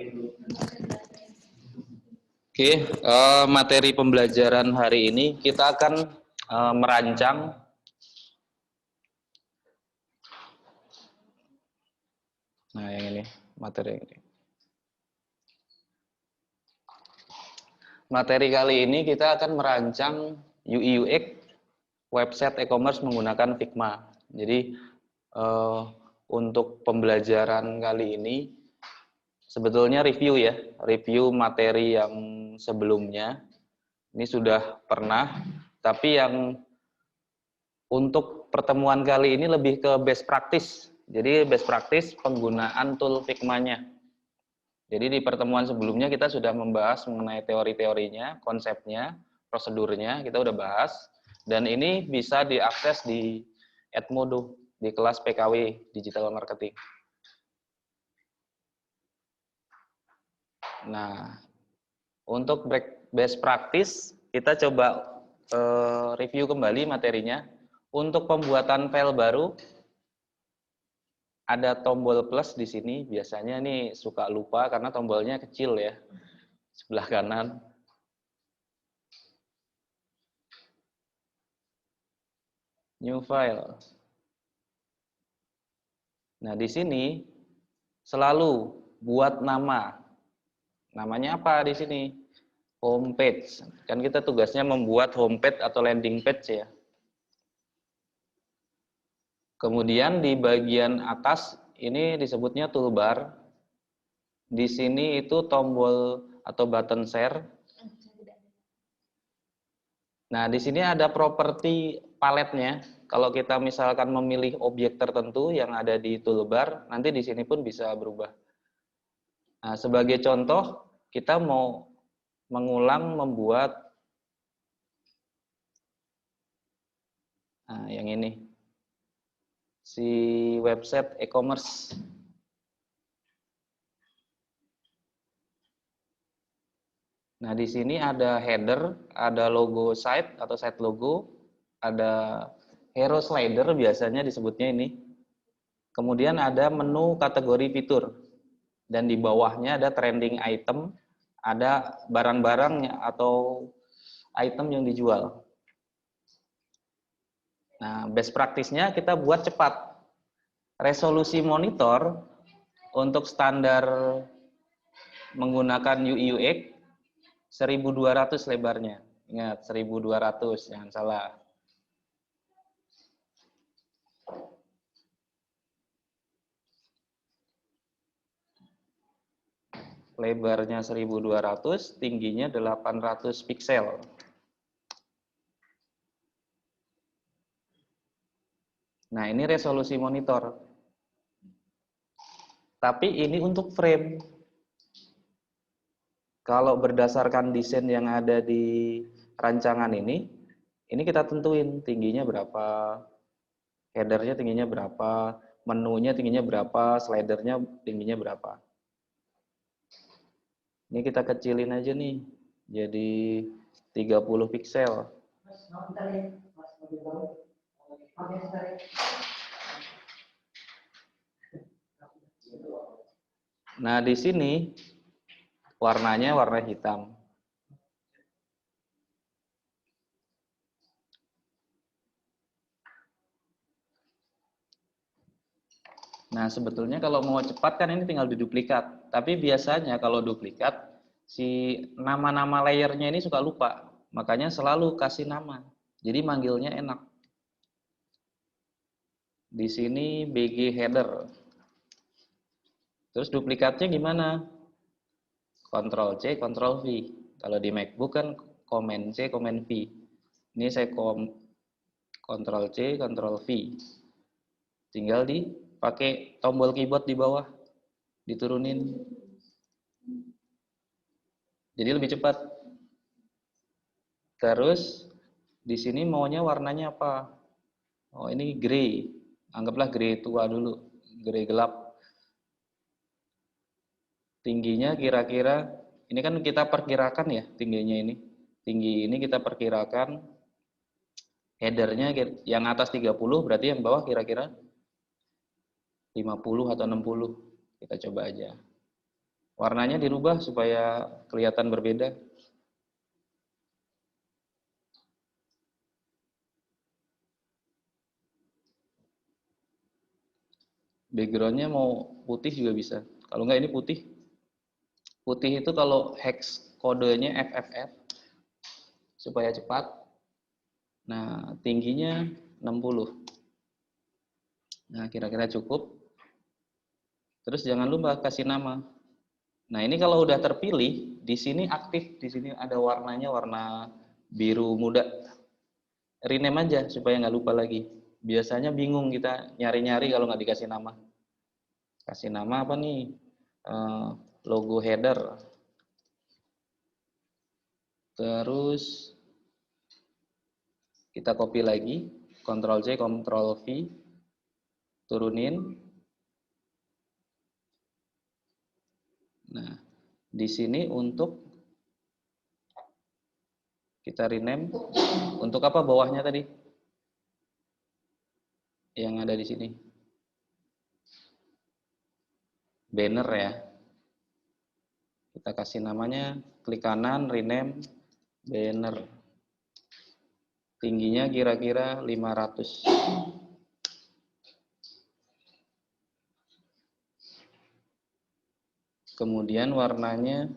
Oke, materi pembelajaran hari ini kita akan merancang yang ini, materi ini. Materi kali ini kita akan merancang UI UX website e-commerce menggunakan Figma. Jadi untuk pembelajaran kali ini sebetulnya review materi yang sebelumnya. Ini sudah pernah, tapi yang untuk pertemuan kali ini lebih ke best practice. Jadi best practice penggunaan tool Figma-nya. Jadi di pertemuan sebelumnya kita sudah membahas mengenai teori-teorinya, konsepnya, prosedurnya, kita udah bahas. Dan ini bisa diakses di Edmodo, di kelas PKW Digital Marketing. Nah, untuk best practice, kita coba review kembali materinya. Untuk pembuatan file baru, ada tombol plus di sini. Biasanya nih suka lupa karena tombolnya kecil ya, sebelah kanan. New file. Nah, di sini selalu buat nama. Namanya apa di sini? Homepage. Kan kita tugasnya membuat homepage atau landing page ya. Kemudian di bagian atas ini disebutnya toolbar. Di sini itu tombol atau button share. Nah, di sini ada properti paletnya. Kalau kita misalkan memilih objek tertentu yang ada di toolbar, nanti di sini pun bisa berubah. Nah, sebagai contoh, kita mau mengulang membuat yang ini. Si website e-commerce. Nah, di sini ada header, ada logo site atau site logo, ada hero slider biasanya disebutnya ini. Kemudian ada menu kategori fitur. Dan di bawahnya ada trending item, ada barang-barangnya atau item yang dijual. Nah, best practice-nya kita buat cepat. Resolusi monitor untuk standar menggunakan UI UX 1200 lebarnya. Ingat, 1200, jangan salah. Lebarnya 1200, tingginya 800 pixel. Nah, ini resolusi monitor. Tapi ini untuk frame. Kalau berdasarkan desain yang ada di rancangan ini kita tentuin tingginya berapa, headernya tingginya berapa, menunya tingginya berapa, slidernya tingginya berapa. Ini kita kecilin aja nih, jadi 30 pixel. Nah, di sini warnanya warna hitam. Nah, sebetulnya kalau mau cepat kan ini tinggal diduplikat. Tapi biasanya kalau duplikat, si nama-nama layernya ini suka lupa. Makanya selalu kasih nama. Jadi manggilnya enak. Di sini BG header. Terus duplikatnya gimana? Ctrl C, Ctrl V. Kalau di MacBook kan Command C, Command V. Ini saya Ctrl C, Ctrl V. Tinggal dipakai tombol keyboard di bawah, diturunin. Jadi lebih cepat. Terus di sini maunya warnanya apa? Oh, ini grey. Anggaplah grey tua dulu, grey gelap. Tingginya kira-kira, ini kan kita perkirakan ya tingginya ini. Tinggi ini kita perkirakan, headernya yang atas 30, berarti yang bawah kira-kira 50 atau 60. Kita coba aja. Warnanya dirubah supaya kelihatan berbeda. Backgroundnya mau putih juga bisa. Kalau nggak ini putih. Putih itu kalau hex kodenya FFF supaya cepat. Nah, tingginya 60. Nah, kira-kira cukup. Terus jangan lupa kasih nama. Nah, ini kalau udah terpilih, di sini aktif, di sini ada warnanya warna biru muda. Rename aja supaya nggak lupa lagi. Biasanya bingung kita nyari-nyari kalau nggak dikasih nama. Kasih nama apa nih? Logo header. Terus kita copy lagi, Ctrl C, Ctrl V, turunin. Nah, di sini untuk kita rename. Untuk apa bawahnya tadi? Yang ada di sini. Banner ya. Kita kasih namanya, klik kanan, rename, banner. Tingginya kira-kira 500. Kemudian warnanya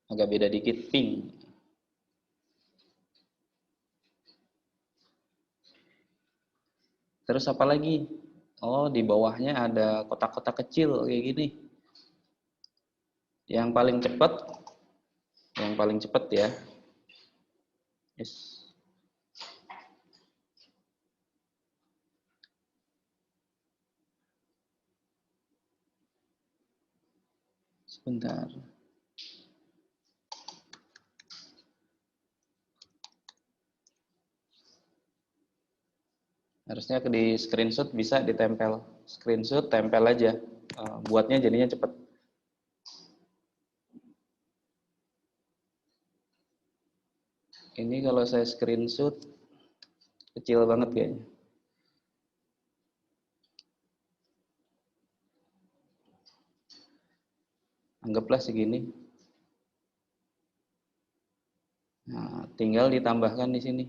agak beda dikit, pink. Terus apa lagi? Oh, di bawahnya ada kotak-kotak kecil kayak gini. Yang paling cepat ya. Yes. Sebentar. Harusnya di screenshot bisa ditempel. Screenshot tempel aja. Buatnya jadinya cepat. Ini kalau saya screenshot kecil banget kayaknya. Anggaplah segini. Nah, tinggal ditambahkan di sini.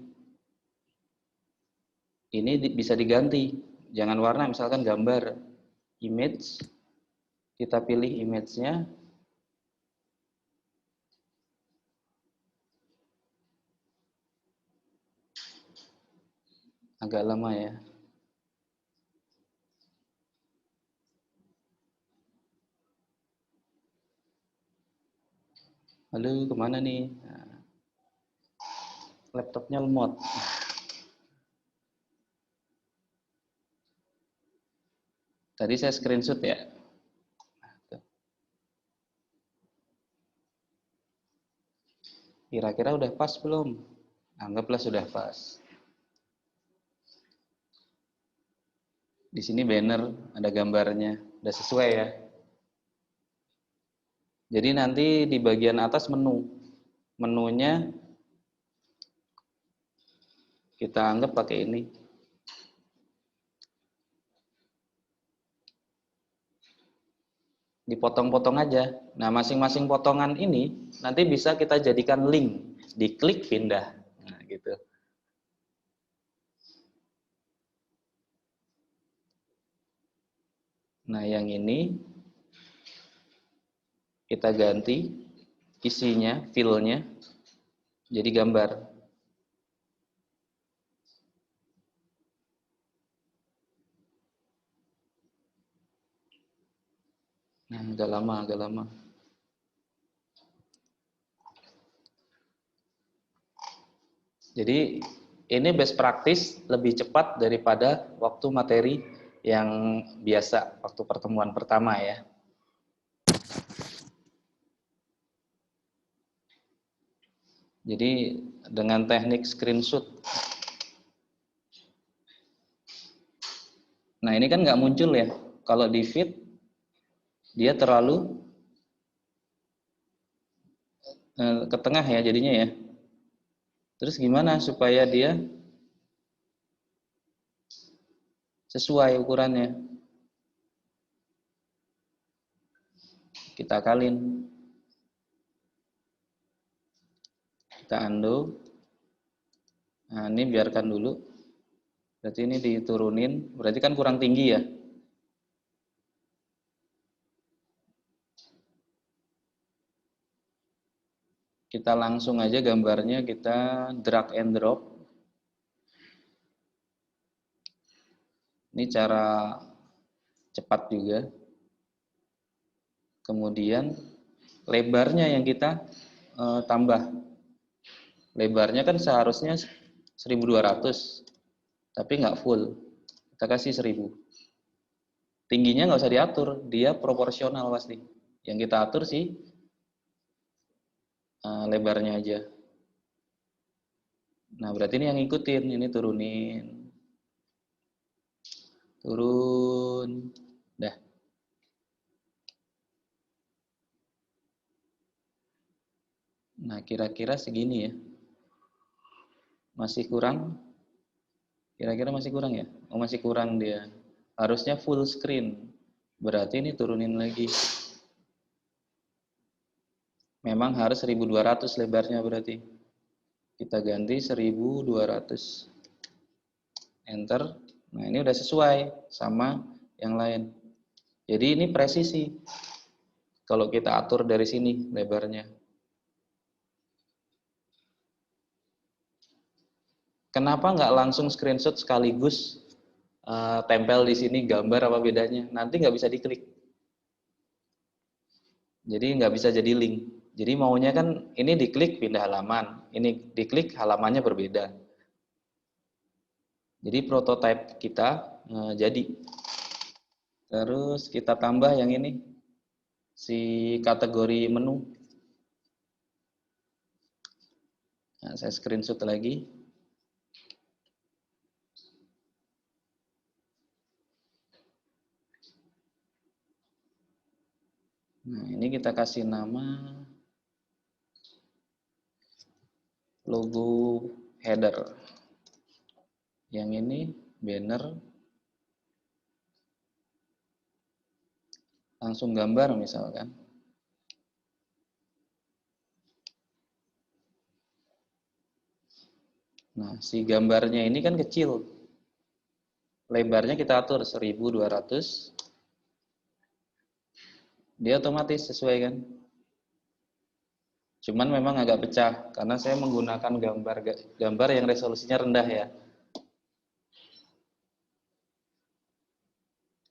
Ini bisa diganti. Jangan warna, misalkan gambar. Image. Kita pilih image-nya. Agak lama ya. Lalu kemana nih? Nah, laptopnya lemot. Tadi saya screenshot ya. Kira-kira udah pas belum? Anggaplah sudah pas. Di sini banner, ada gambarnya. Udah sesuai ya. Jadi nanti di bagian atas menu. Menunya kita anggap pakai ini. Dipotong-potong aja. Nah, masing-masing potongan ini nanti bisa kita jadikan link. Diklik pindah. Nah, gitu. Nah, yang ini kita ganti isinya, fill-nya jadi gambar. Nah, agak lama. Jadi ini best practice lebih cepat daripada waktu materi yang biasa waktu pertemuan pertama ya. Jadi dengan teknik screenshot. Nah, ini kan nggak muncul ya. Kalau di feed dia terlalu ke tengah ya jadinya ya. Terus gimana supaya dia sesuai ukurannya? Kita akalin. Kita undo. Nah, ini biarkan dulu. Berarti ini diturunin, berarti kan kurang tinggi ya. Kita langsung aja gambarnya kita drag and drop. Ini cara cepat juga. Kemudian lebarnya yang kita tambah. Lebarnya kan seharusnya 1200, tapi nggak full. Kita kasih 1000. Tingginya nggak usah diatur, dia proporsional pasti. Yang kita atur sih lebarnya aja. Nah, berarti ini yang ngikutin, ini turunin. Turun. Dah. Nah, kira-kira segini ya. Masih kurang? Kira-kira masih kurang ya? Oh, masih kurang dia. Harusnya full screen. Berarti ini turunin lagi. Memang harus 1200 lebarnya berarti. Kita ganti 1200. Enter. Nah, ini udah sesuai sama yang lain. Jadi ini presisi. Kalau kita atur dari sini lebarnya. Kenapa nggak langsung screenshot sekaligus tempel di sini gambar apa bedanya? Nanti nggak bisa diklik. Jadi nggak bisa jadi link. Jadi maunya kan ini diklik pindah halaman, ini diklik halamannya berbeda. Jadi prototipe kita jadi. Terus kita tambah yang ini, si kategori menu. Nah, saya screenshot lagi. Nah, ini kita kasih nama logo header. Yang ini banner. Langsung gambar misalkan. Nah, si gambarnya ini kan kecil. Lebarnya kita atur 1200. Dia otomatis sesuai kan? Cuman memang agak pecah karena saya menggunakan gambar yang resolusinya rendah ya.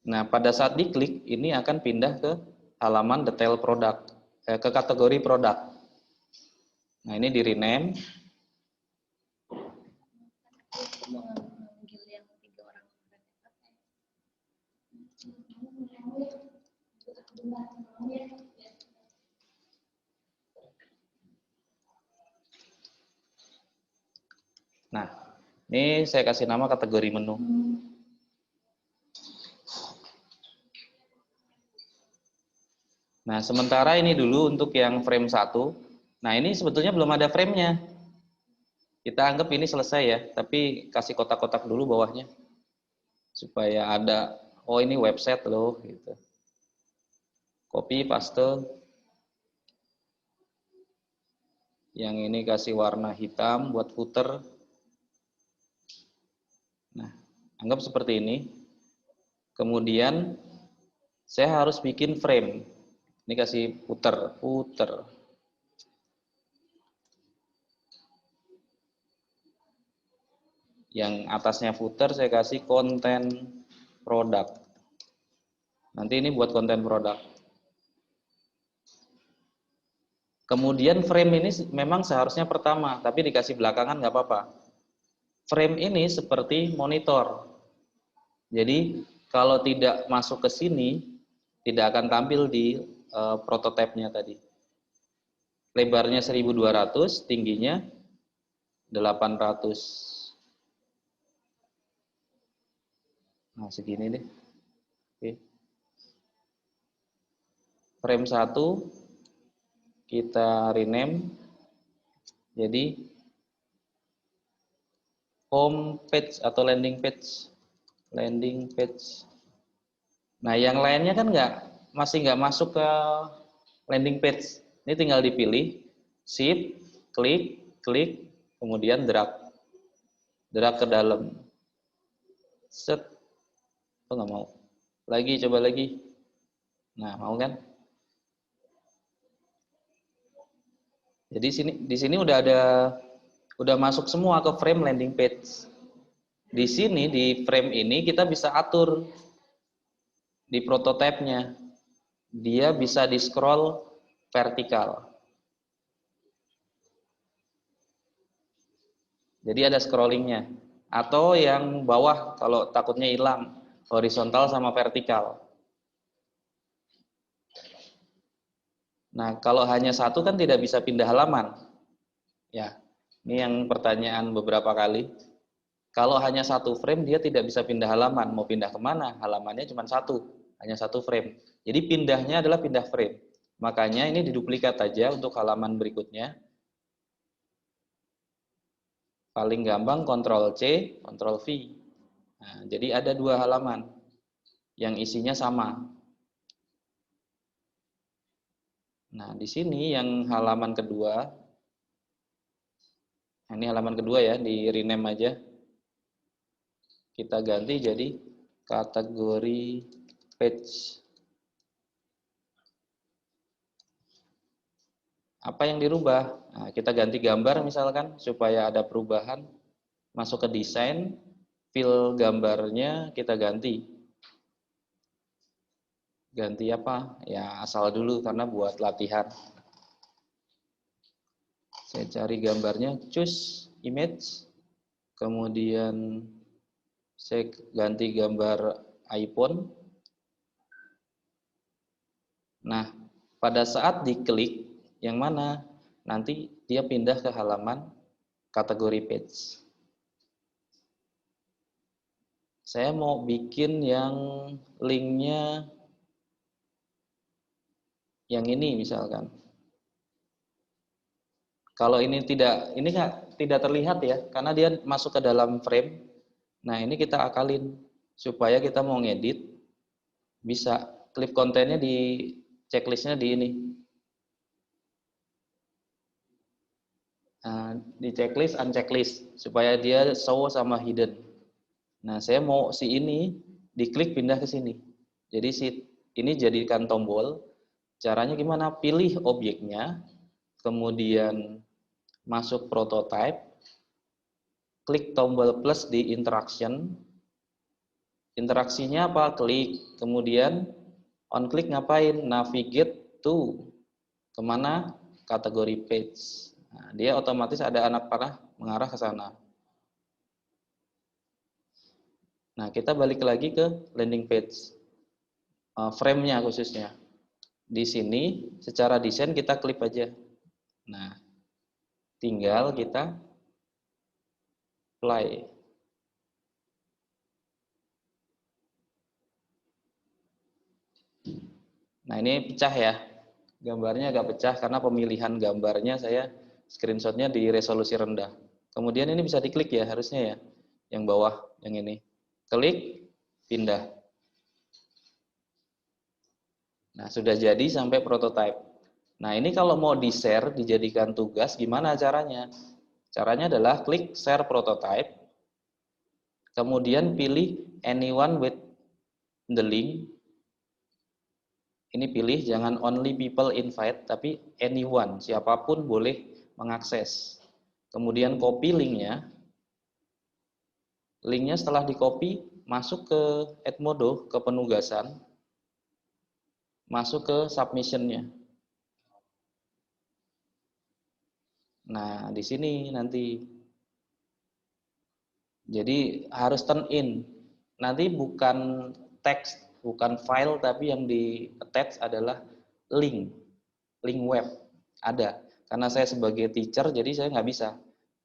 Nah, pada saat diklik ini akan pindah ke halaman detail produk, ke kategori produk. Nah, ini di rename. Nah, ini saya kasih nama kategori menu. Nah, sementara ini dulu untuk yang frame 1. Nah, ini sebetulnya belum ada frame-nya. Kita anggap ini selesai ya, tapi kasih kotak-kotak dulu bawahnya. Supaya ada, oh ini website loh, gitu. Copy, paste. Yang ini kasih warna hitam buat footer. Nah, anggap seperti ini. Kemudian saya harus bikin frame. Ini kasih footer. Yang atasnya footer saya kasih konten produk. Nanti ini buat konten produk. Kemudian frame ini memang seharusnya pertama, tapi dikasih belakangan nggak apa-apa. Frame ini seperti monitor. Jadi kalau tidak masuk ke sini, tidak akan tampil di prototipenya tadi. Lebarnya 1200, tingginya 800. Nah, segini deh. Oke. Frame 1 kita rename jadi home page atau landing page. Nah, yang lainnya kan masih nggak masuk ke landing page. Ini tinggal dipilih, shift, klik, kemudian drag ke dalam. Set. Oh, nggak mau. Lagi, coba lagi. Nah, mau kan? Jadi di sini udah masuk semua ke frame landing page. Di sini di frame ini kita bisa atur di prototipenya. Dia bisa di scroll vertikal. Jadi ada scrollingnya. Atau yang bawah kalau takutnya hilang, horizontal sama vertikal. Nah, kalau hanya satu kan tidak bisa pindah halaman. Ya, ini yang pertanyaan beberapa kali. Kalau hanya satu frame, dia tidak bisa pindah halaman. Mau pindah kemana? Halamannya cuma satu, hanya satu frame. Jadi pindahnya adalah pindah frame. Makanya ini diduplikat aja untuk halaman berikutnya. Paling gampang Ctrl C, Ctrl V. Nah, jadi ada dua halaman yang isinya sama. Nah, di sini yang halaman kedua, ini halaman kedua ya, di rename aja. Kita ganti jadi kategori page. Apa yang dirubah? Nah, kita ganti gambar misalkan supaya ada perubahan. Masuk ke desain, fill gambarnya kita ganti. Ganti apa? Ya asal dulu karena buat latihan. Saya cari gambarnya, choose image. Kemudian saya ganti gambar iPhone. Nah, pada saat diklik yang mana? Nanti dia pindah ke halaman kategori page. Saya mau bikin yang linknya yang ini misalkan. Kalau ini tidak terlihat ya, karena dia masuk ke dalam frame. Nah, ini kita akalin supaya kita mau ngedit bisa clip kontennya di checklistnya di ini. Nah, di checklist, unchecklist supaya dia show sama hidden. Nah, saya mau si ini diklik pindah ke sini. Jadi si ini jadikan tombol. Caranya gimana? Pilih objeknya, kemudian masuk prototype, klik tombol plus di interaction. Interaksinya apa? Klik, kemudian on klik ngapain? Navigate to kemana? Kategori page. Nah, dia otomatis ada anak panah mengarah ke sana. Nah, kita balik lagi ke landing page, frame-nya khususnya. Di sini secara desain kita klik aja. Nah, tinggal kita play. Nah, ini pecah ya. Gambarnya agak pecah karena pemilihan gambarnya saya screenshotnya di resolusi rendah. Kemudian ini bisa diklik ya harusnya ya. Yang bawah, yang ini. Klik, pindah. Nah, sudah jadi sampai prototype. Nah, ini kalau mau di-share, dijadikan tugas, gimana caranya? Caranya adalah klik share prototype, kemudian pilih anyone with the link. Ini pilih, jangan only people invite, tapi anyone, siapapun boleh mengakses. Kemudian copy linknya. Linknya setelah di copy, masuk ke Edmodo, ke penugasan, masuk ke submissionnya. Nah, di sini nanti. Jadi harus turn in. Nanti bukan teks, bukan file, tapi yang di attach adalah link web. Ada. Karena saya sebagai teacher, jadi saya nggak bisa.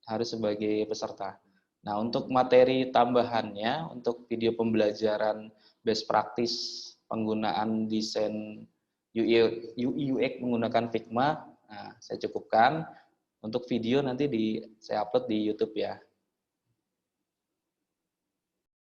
Harus sebagai peserta. Nah, untuk materi tambahannya, untuk video pembelajaran best practice penggunaan desain UI UX menggunakan Figma, nah, saya cukupkan. Untuk video nanti saya upload di YouTube ya.